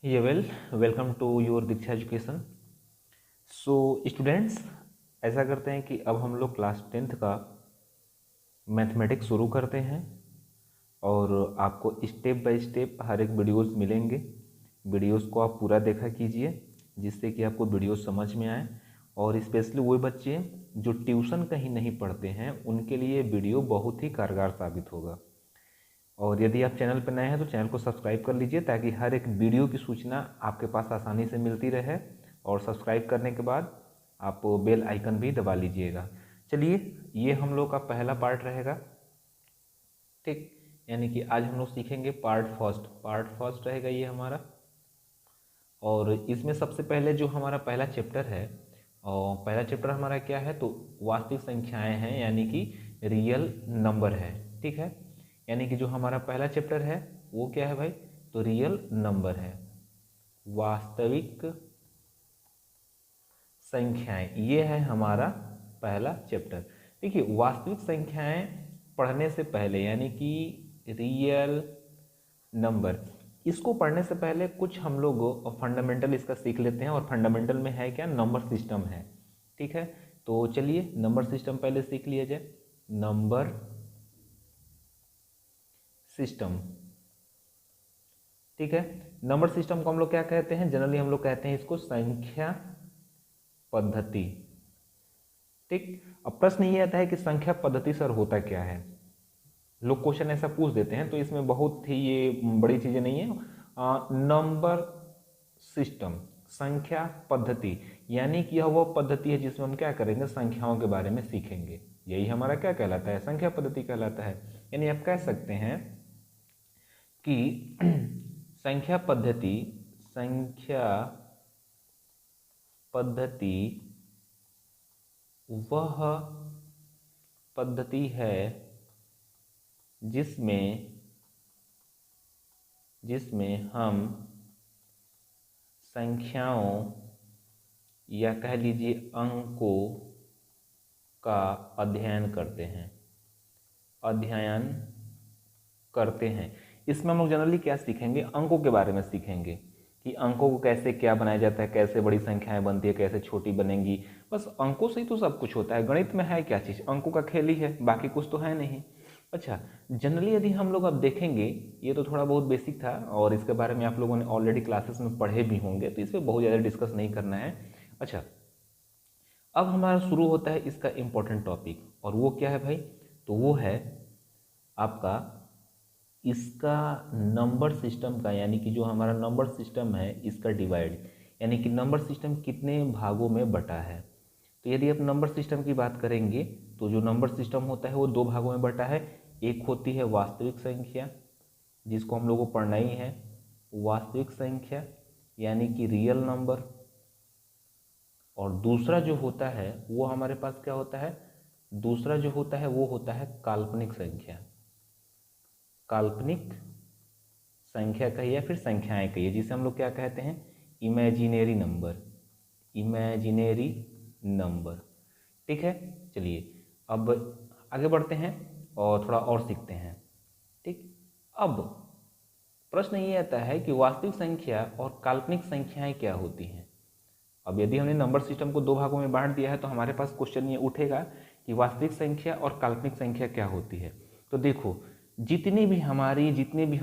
ये welcome to your Diksha education. So students, ऐसा करते हैं कि अब हम लोग क्लास 10th का मैथमेटिक्स शुरू करते हैं और आपको स्टेप बाय स्टेप हर एक वीडियोस मिलेंगे। वीडियोस को आप पूरा देखा कीजिए जिससे कि आपको वीडियो समझ में आए, और स्पेशली वो बच्चे जो ट्यूशन कहीं नहीं पढ़ते हैं उनके लिए वीडियो बहुत ही कारगर साबित होगा। और यदि आप चैनल पर नए हैं तो चैनल को सब्सक्राइब कर लीजिए ताकि हर एक वीडियो की सूचना आपके पास आसानी से मिलती रहे, और सब्सक्राइब करने के बाद आप बेल आइकन भी दबा लीजिएगा। चलिए, ये हम लोग का पहला पार्ट रहेगा, ठीक। यानी कि आज हम लोग सीखेंगे पार्ट फर्स्ट रहेगा ये हमारा। और इसमें सबसे पहले जो हमारा पहला चैप्टर है, और पहला चैप्टर हमारा क्या है तो वास्तविक संख्याएं हैं, यानी कि रियल नंबर है, ठीक है। यानी कि जो हमारा पहला चैप्टर है वो क्या है भाई, तो रियल नंबर है, वास्तविक संख्याएं, ये है हमारा पहला चैप्टर। देखिए, वास्तविक संख्याएं पढ़ने से पहले यानी कि रियल नंबर, इसको पढ़ने से पहले कुछ हम लोग फंडामेंटल इसका सीख लेते हैं। और फंडामेंटल में है क्या, नंबर सिस्टम है, ठीक है। तो चलिए नंबर सिस्टम पहले सीख लिया जाए। नंबर सिस्टम, ठीक है। नंबर सिस्टम को हम लोग क्या कहते हैं, जनरली हम लोग कहते हैं इसको संख्या पद्धति, ठीक। अब प्रश्न ये आता है कि संख्या पद्धति सर होता क्या है। लोग क्वेश्चन ऐसा पूछ देते हैं, तो इसमें बहुत ही ये बड़ी चीजें नहीं है। नंबर सिस्टम, संख्या पद्धति, यानी कि यह वो पद्धति है जिसमें हम क्या करेंगे, संख्याओं के बारे में सीखेंगे। यही हमारा क्या कहलाता है, संख्या पद्धति कहलाता है। यानी आप कह सकते हैं कि संख्या पद्धति वह पद्धति है जिसमें हम संख्याओं या कह लीजिए अंकों का अध्ययन करते हैं। इसमें हम लोग जनरली क्या सीखेंगे, अंकों के बारे में सीखेंगे कि अंकों को कैसे क्या बनाया जाता है, कैसे बड़ी संख्याएं बनती है, कैसे छोटी बनेंगी। बस अंकों से ही तो सब कुछ होता है। गणित में है क्या चीज़, अंकों का खेल ही है, बाकी कुछ तो है नहीं। अच्छा, जनरली यदि हम लोग अब देखेंगे, ये तो थोड़ा बहुत बेसिक था और इसके बारे में आप लोगों ने ऑलरेडी क्लासेस में पढ़े भी होंगे, तो इस पर बहुत ज़्यादा डिस्कस नहीं करना है। अच्छा, अब हमारा शुरू होता है इसका इम्पोर्टेंट टॉपिक, और वो क्या है भाई, तो वो है आपका इसका नंबर सिस्टम का, यानी कि जो हमारा नंबर सिस्टम है इसका डिवाइड, यानी कि नंबर सिस्टम कितने भागों में बटा है। तो यदि आप नंबर सिस्टम की बात करेंगे तो जो नंबर सिस्टम होता है वो दो भागों में बटा है। एक होती है वास्तविक संख्या, जिसको हम लोगों को पढ़ना ही है, वास्तविक संख्या यानी कि रियल नंबर। और दूसरा जो होता है वो हमारे पास क्या होता है, दूसरा जो होता है वो होता है काल्पनिक संख्या। काल्पनिक संख्या कहिए या फिर संख्याएं कहिए, जिसे हम लोग क्या कहते हैं, इमेजिनरी नंबर, ठीक है। चलिए अब आगे बढ़ते हैं और थोड़ा और सीखते हैं, ठीक। अब प्रश्न ये आता है कि वास्तविक संख्या और काल्पनिक संख्याएं क्या होती हैं। अब यदि हमने नंबर सिस्टम को दो भागों में बांट दिया है तो हमारे पास क्वेश्चन ये उठेगा कि वास्तविक संख्या और काल्पनिक संख्या क्या होती है। तो देखो, जितने भी हम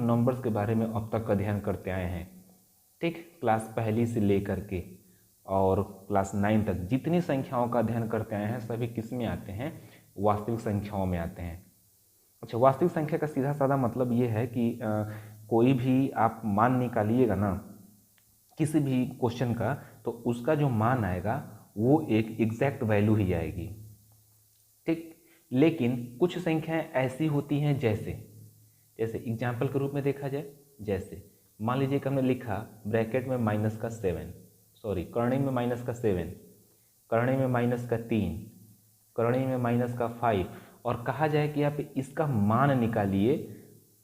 नंबर्स के बारे में अब तक अध्ययन करते आए हैं, ठीक, क्लास पहली से लेकर के और क्लास 9 तक जितनी संख्याओं का अध्ययन करते आए हैं, सभी किस में आते हैं, वास्तविक संख्याओं में आते हैं। अच्छा, वास्तविक संख्या का सीधा साधा मतलब ये है कि कोई भी आप मान निकालिएगा ना किसी भी क्वेश्चन का, तो उसका जो मान आएगा वो एक एग्जैक्ट वैल्यू ही आएगी, ठीक। लेकिन कुछ संख्याएं ऐसी होती हैं जैसे एग्जाम्पल के रूप में देखा जाए, जैसे मान लीजिए कि हमने लिखा ब्रैकेट में करने में -7, करने में -3, करने में -5, और कहा जाए कि आप इसका मान निकालिए,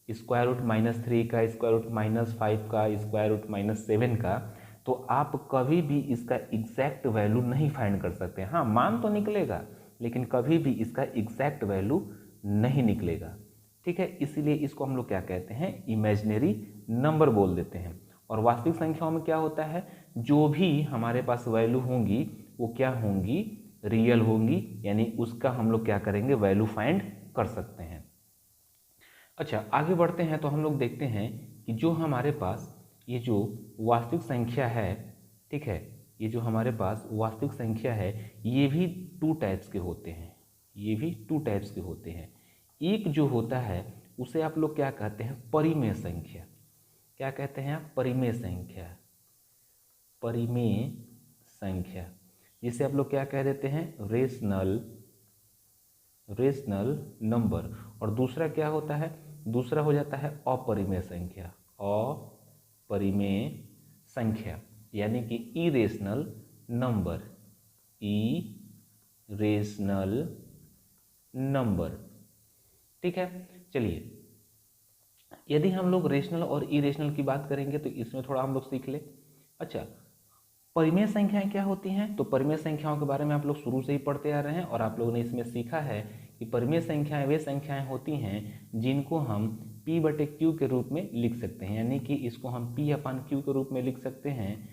स्क्वायर रूट -3 का, स्क्वायर रूट -5 का, स्क्वायर रूट -7 का, तो आप कभी भी इसका एग्जैक्ट वैल्यू नहीं फाइंड कर सकते। हाँ, मान तो निकलेगा लेकिन कभी भी इसका एग्जैक्ट वैल्यू नहीं निकलेगा, ठीक है। इसीलिए इसको हम लोग क्या कहते हैं, इमेजिनरी नंबर बोल देते हैं। और वास्तविक संख्याओं में क्या होता है, जो भी हमारे पास वैल्यू होंगी वो क्या होंगी, रियल होंगी, यानी उसका हम लोग क्या करेंगे, वैल्यू फाइंड कर सकते हैं। अच्छा, आगे बढ़ते हैं तो हम लोग देखते हैं कि जो हमारे पास ये जो वास्तविक संख्या है, ठीक है, ये जो हमारे पास वास्तविक संख्या है ये भी टू टाइप्स के होते हैं, ये भी टू टाइप्स के होते हैं। एक जो होता है उसे आप लोग क्या कहते हैं, परिमेय संख्या। क्या कहते हैं आप, परिमेय संख्या, परिमेय संख्या, जिसे आप लोग क्या कह देते हैं, रेशनल नंबर। और दूसरा क्या होता है, दूसरा हो जाता है अपरिमेय संख्या, अपरिमेय संख्या, यानी कि इरेशनल नंबर, इरेशनल नंबर। ठीक है, चलिए यदि हम लोग रेशनल और इरेशनल की बात करेंगे तो इसमें थोड़ा हम लोग सीख ले। अच्छा, परिमेय संख्याएं क्या होती हैं, तो परिमेय संख्याओं के बारे में आप लोग शुरू से ही पढ़ते आ रहे हैं और आप लोगों ने इसमें सीखा है कि परिमेय संख्याएं वे संख्याएं होती हैं जिनको हम P/Q के रूप में लिख सकते हैं, यानी कि इसको हम P/Q के रूप में लिख सकते हैं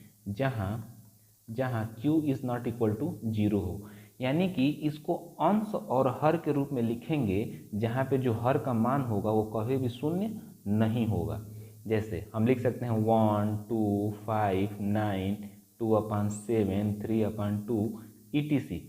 जहां Q is not equal to 0 हो, यानी कि इसको अंश और हर के रूप में लिखेंगे जहाँ पे जो हर का मान होगा वो कभी भी शून्य नहीं होगा। जैसे हम लिख सकते हैं 1, 2, 5, 9, 2/7, 3/2 etc।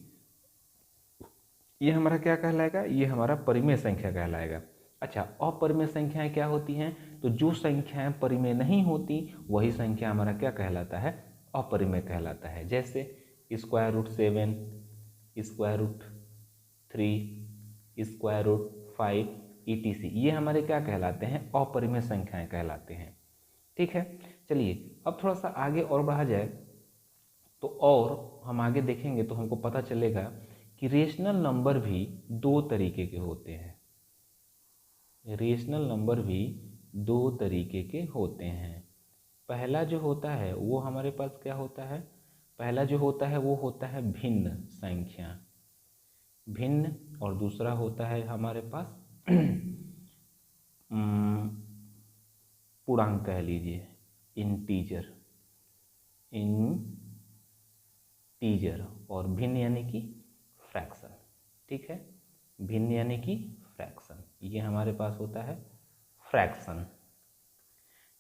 ये हमारा क्या कहलाएगा, ये हमारा परिमेय संख्या कहलाएगा। अच्छा, अपरिमेय संख्याएं क्या होती हैं, तो जो संख्याएं परिमेय नहीं होती वही संख्या हमारा क्या कहलाता है, अपरिमेय कहलाता है। जैसे √7, √3, √5 etc। ये हमारे क्या कहलाते हैं, अपरिमेय संख्याएं कहलाते हैं। ठीक है, चलिए अब थोड़ा सा आगे और बढ़ा जाए तो और हम आगे देखेंगे तो हमको पता चलेगा कि रेशनल नंबर भी दो तरीके के होते हैं, रेशनल नंबर भी दो तरीके के होते हैं। पहला जो होता है वो हमारे पास क्या होता है, पहला जो होता है वो होता है भिन्न संख्या, भिन्न, और दूसरा होता है हमारे पास पूर्णांक कह लीजिए, इंटीजर, और भिन्न यानी कि फ्रैक्शन। ठीक है, भिन्न यानी कि फ्रैक्शन, ये हमारे पास होता है फ्रैक्शन।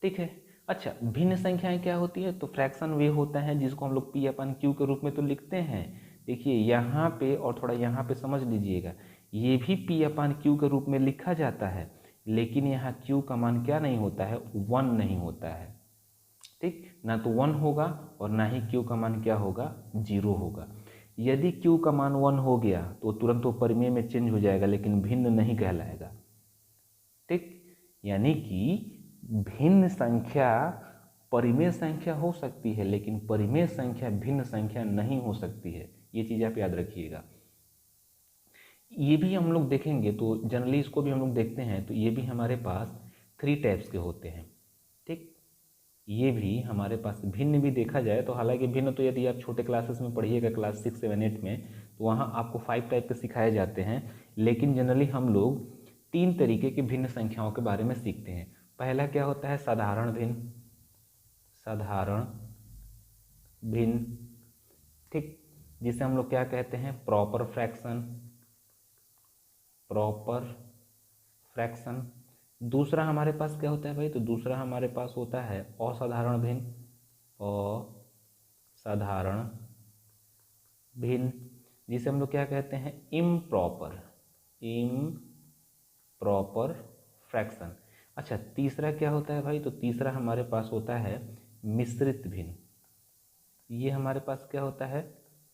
ठीक है, अच्छा भिन्न संख्याएं क्या होती है, तो फ्रैक्शन वे होता है जिसको हम लोग P/Q के रूप में तो लिखते हैं। देखिए यहाँ पे और थोड़ा यहाँ पे समझ लीजिएगा, ये भी P/Q के रूप में लिखा जाता है, लेकिन यहाँ Q का मान क्या नहीं होता है, 1 नहीं होता है। ठीक, ना तो 1 होगा और ना ही Q का मान क्या होगा, 0 होगा। यदि Q का मान 1 हो गया तो तुरंत वो परिमेय में चेंज हो जाएगा, लेकिन भिन्न नहीं कहलाएगा। ठीक, यानी कि भिन्न संख्या परिमेय संख्या हो सकती है लेकिन परिमेय संख्या भिन्न संख्या नहीं हो सकती है, ये चीज़ आप याद रखिएगा। ये भी हम लोग देखेंगे तो जनरली इसको भी हम लोग देखते हैं तो ये भी हमारे पास 3 टाइप्स के होते हैं। ठीक, ये भी हमारे पास भिन्न भी देखा जाए तो, हालांकि भिन्न तो यदि आप छोटे क्लासेस में पढ़िएगा क्लास 6, 7, 8 में, तो वहाँ आपको 5 टाइप के सिखाए जाते हैं, लेकिन जनरली हम लोग 3 तरीके की भिन्न संख्याओं के बारे में सीखते हैं। पहला क्या होता है, साधारण भिन्न, साधारण भिन्न, ठीक, जिसे हम लोग क्या कहते हैं, प्रॉपर फ्रैक्शन, प्रॉपर फ्रैक्शन। दूसरा हमारे पास क्या होता है भाई, तो दूसरा हमारे पास होता है असाधारण भिन्न, असाधारण भिन्न, जिसे हम लोग क्या कहते हैं, इम्प्रॉपर, इम्प्रॉपर फ्रैक्शन। अच्छा, तीसरा क्या होता है भाई, तो तीसरा हमारे पास होता है मिश्रित भिन्न। ये हमारे पास क्या होता है,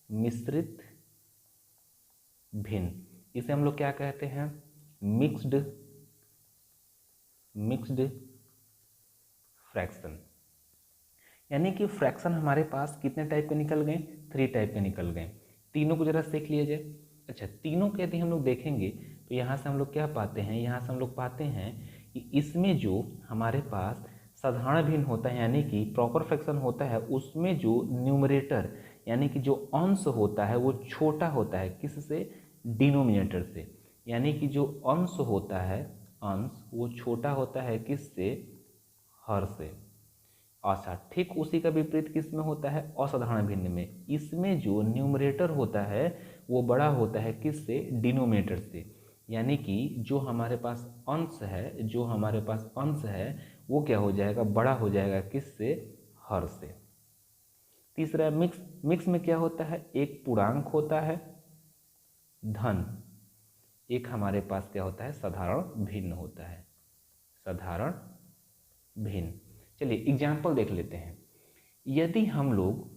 मिश्रित भिन्न, इसे हम लोग क्या कहते हैं, मिक्स्ड फ्रैक्शन। यानी कि फ्रैक्शन हमारे पास कितने टाइप के निकल गए, 3 टाइप के निकल गए। तीनों को जरा देख लिया जाए। अच्छा, तीनों के यदि हम लोग देखेंगे तो यहाँ से हम लोग क्या पाते हैं, यहाँ से हम लोग पाते हैं कि इसमें जो हमारे पास साधारण भिन्न होता है यानी कि प्रॉपर फ्रैक्शन होता है, उसमें जो न्यूमरेटर यानी कि जो अंश होता है वो छोटा होता है, किससे, डिनोमिनेटर से। यानी कि जो अंश होता है, अंश वो छोटा होता है किससे, हर से। असाधारण। ठीक उसी का विपरीत किस में होता है? असाधारण भिन्न में। इसमें जो न्यूमरेटर होता है वो बड़ा होता है किससे? डिनोमिनेटर से। यानी कि जो हमारे पास अंश है वो क्या हो जाएगा? बड़ा हो जाएगा किससे? हर से। तीसरा मिक्स। मिक्स में क्या होता है? एक पूर्णांक होता है धन, एक हमारे पास क्या होता है? साधारण भिन्न होता है, साधारण भिन्न। चलिए एग्जाम्पल देख लेते हैं। यदि हम लोग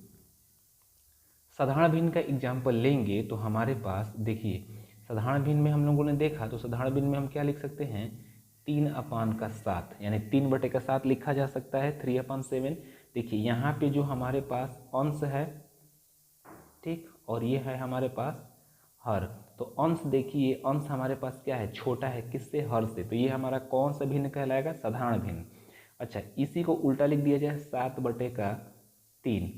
साधारण भिन्न का एग्जाम्पल लेंगे तो हमारे पास देखिए, साधारण भिन्न में हम लोगों ने देखा तो साधारण भिन्न में हम क्या लिख सकते हैं? 3/7 यानी 3/7 लिखा जा सकता है, 3/7। देखिए यहाँ पे जो हमारे पास अंश है, ठीक, और ये है हमारे पास हर। तो अंश देखिए, अंश हमारे पास क्या है? छोटा है किससे? हर से। तो ये हमारा कौन सा भिन्न कहलाएगा? साधारण भिन्न। अच्छा, इसी को उल्टा लिख दिया जाए, 7/3।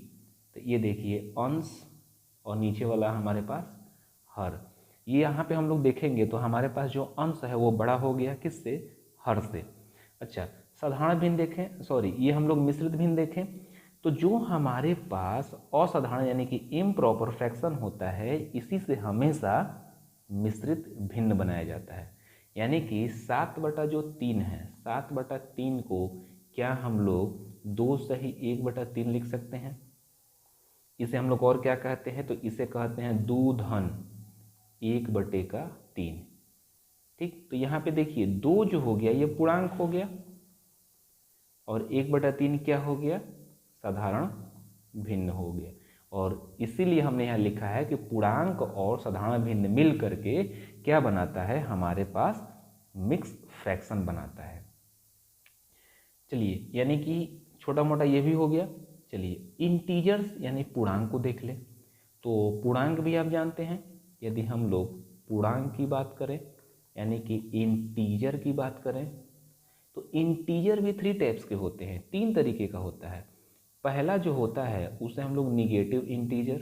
तो ये देखिए अंश और नीचे वाला हमारे पास हर। ये यहाँ पे हम लोग देखेंगे तो हमारे पास जो अंश है वो बड़ा हो गया किससे? हर से। अच्छा, साधारण भिन्न देखें, सॉरी ये हम लोग मिश्रित भिन्न देखें तो जो हमारे पास असाधारण यानी कि इम्प्रॉपर फ्रैक्शन होता है इसी से हमेशा मिश्रित भिन्न बनाया जाता है। यानी कि 7/3 है, 7/3 को क्या हम लोग 2/1/3 लिख सकते हैं? इसे हम लोग और क्या कहते हैं? तो इसे कहते हैं 2 धन 1/3। ठीक, तो यहाँ पे देखिए 2 जो हो गया ये पूर्णांक हो गया और 1/3 क्या हो गया? साधारण भिन्न हो गया। और इसीलिए हमने यहाँ लिखा है कि पूर्णांक और साधारण भिन्न मिल करके क्या बनाता है? हमारे पास मिक्स फ्रैक्शन बनाता है। चलिए, यानी कि छोटा मोटा ये भी हो गया। चलिए इंटीजर्स यानी पूर्णांक को देख लें। तो पूर्णांक भी आप जानते हैं, यदि हम लोग पूर्णांक की बात करें यानी कि इंटीजर की बात करें तो इंटीजर भी 3 टाइप्स के होते हैं, 3 तरीके का होता है। पहला जो होता है उसे हम लोग निगेटिव इंटीजर,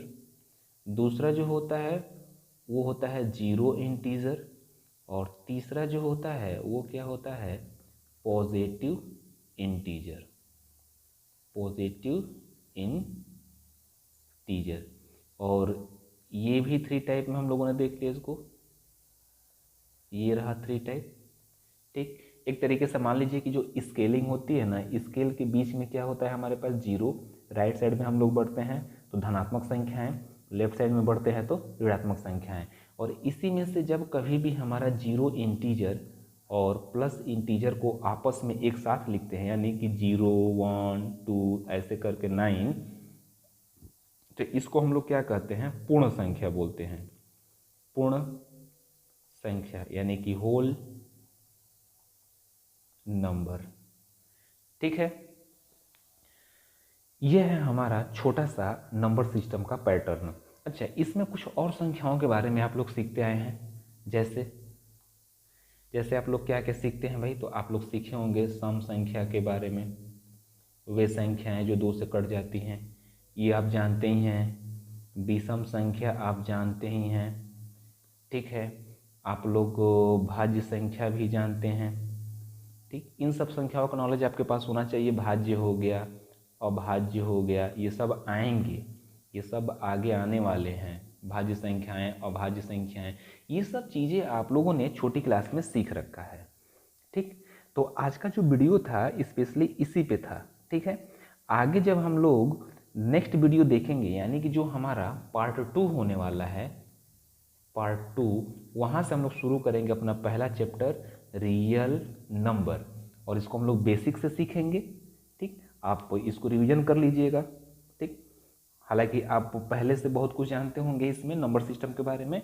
दूसरा जो होता है वो होता है जीरो इंटीजर, और तीसरा जो होता है वो क्या होता है? Positive integer, positive integer. और ये भी 3 टाइप में हम लोगों ने देख लिया इसको, ये रहा 3 टाइप। ठीक, एक तरीके से मान लीजिए कि जो स्केलिंग होती है ना, स्केल के बीच में क्या होता है? हमारे पास जीरो, राइट साइड में हम लोग बढ़ते हैं तो धनात्मक संख्याएं, लेफ्ट साइड में बढ़ते हैं तो ऋणात्मक संख्याएं। और इसी में से जब कभी भी हमारा जीरो इंटीजर और प्लस इंटीजर को आपस में एक साथ लिखते हैं यानी कि 0 1 2 ऐसे करके 9, तो इसको हम लोग क्या कहते हैं? पूर्ण संख्या बोलते हैं, पूर्ण संख्या यानी कि होल नंबर। ठीक है, यह है हमारा छोटा सा नंबर सिस्टम का पैटर्न। अच्छा, इसमें कुछ और संख्याओं के बारे में आप लोग सीखते आए हैं। जैसे आप लोग क्या क्या सीखते हैं भाई? तो आप लोग सीखे होंगे सम संख्या के बारे में, वे संख्याएं जो 2 से कट जाती हैं, ये आप जानते ही हैं। विषम संख्या आप जानते ही हैं। ठीक है, आप लोग भाज्य संख्या भी जानते हैं। ठीक, इन सब संख्याओं का नॉलेज आपके पास होना चाहिए। भाज्य हो गया, अभाज्य हो गया, ये सब आएंगे, ये सब आगे आने वाले हैं। भाज्य संख्याएं, अभाज्य संख्याएं, ये सब चीज़ें आप लोगों ने छोटी क्लास में सीख रखा है। ठीक, तो आज का जो वीडियो था स्पेशली इसी पे था। ठीक है, आगे जब हम लोग नेक्स्ट वीडियो देखेंगे यानी कि जो हमारा पार्ट 2 होने वाला है, पार्ट 2, वहाँ से हम लोग शुरू करेंगे अपना पहला चैप्टर रियल नंबर, और इसको हम लोग बेसिक से सीखेंगे। ठीक, आप इसको रिवीजन कर लीजिएगा। ठीक, हालांकि आप पहले से बहुत कुछ जानते होंगे इसमें नंबर सिस्टम के बारे में,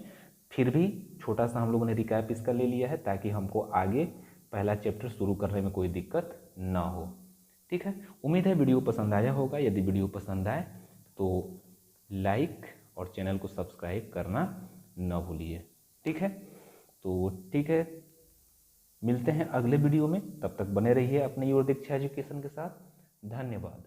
फिर भी छोटा सा हम लोगों ने रिकैप इसका ले लिया है ताकि हमको आगे पहला चैप्टर शुरू करने में कोई दिक्कत ना हो। ठीक है, उम्मीद है वीडियो पसंद आया होगा। यदि वीडियो पसंद आए तो लाइक और चैनल को सब्सक्राइब करना ना भूलिए। ठीक है, तो ठीक है, मिलते हैं अगले वीडियो में। तब तक बने रहिए अपने योर दीक्षा एजुकेशन के साथ। धन्यवाद।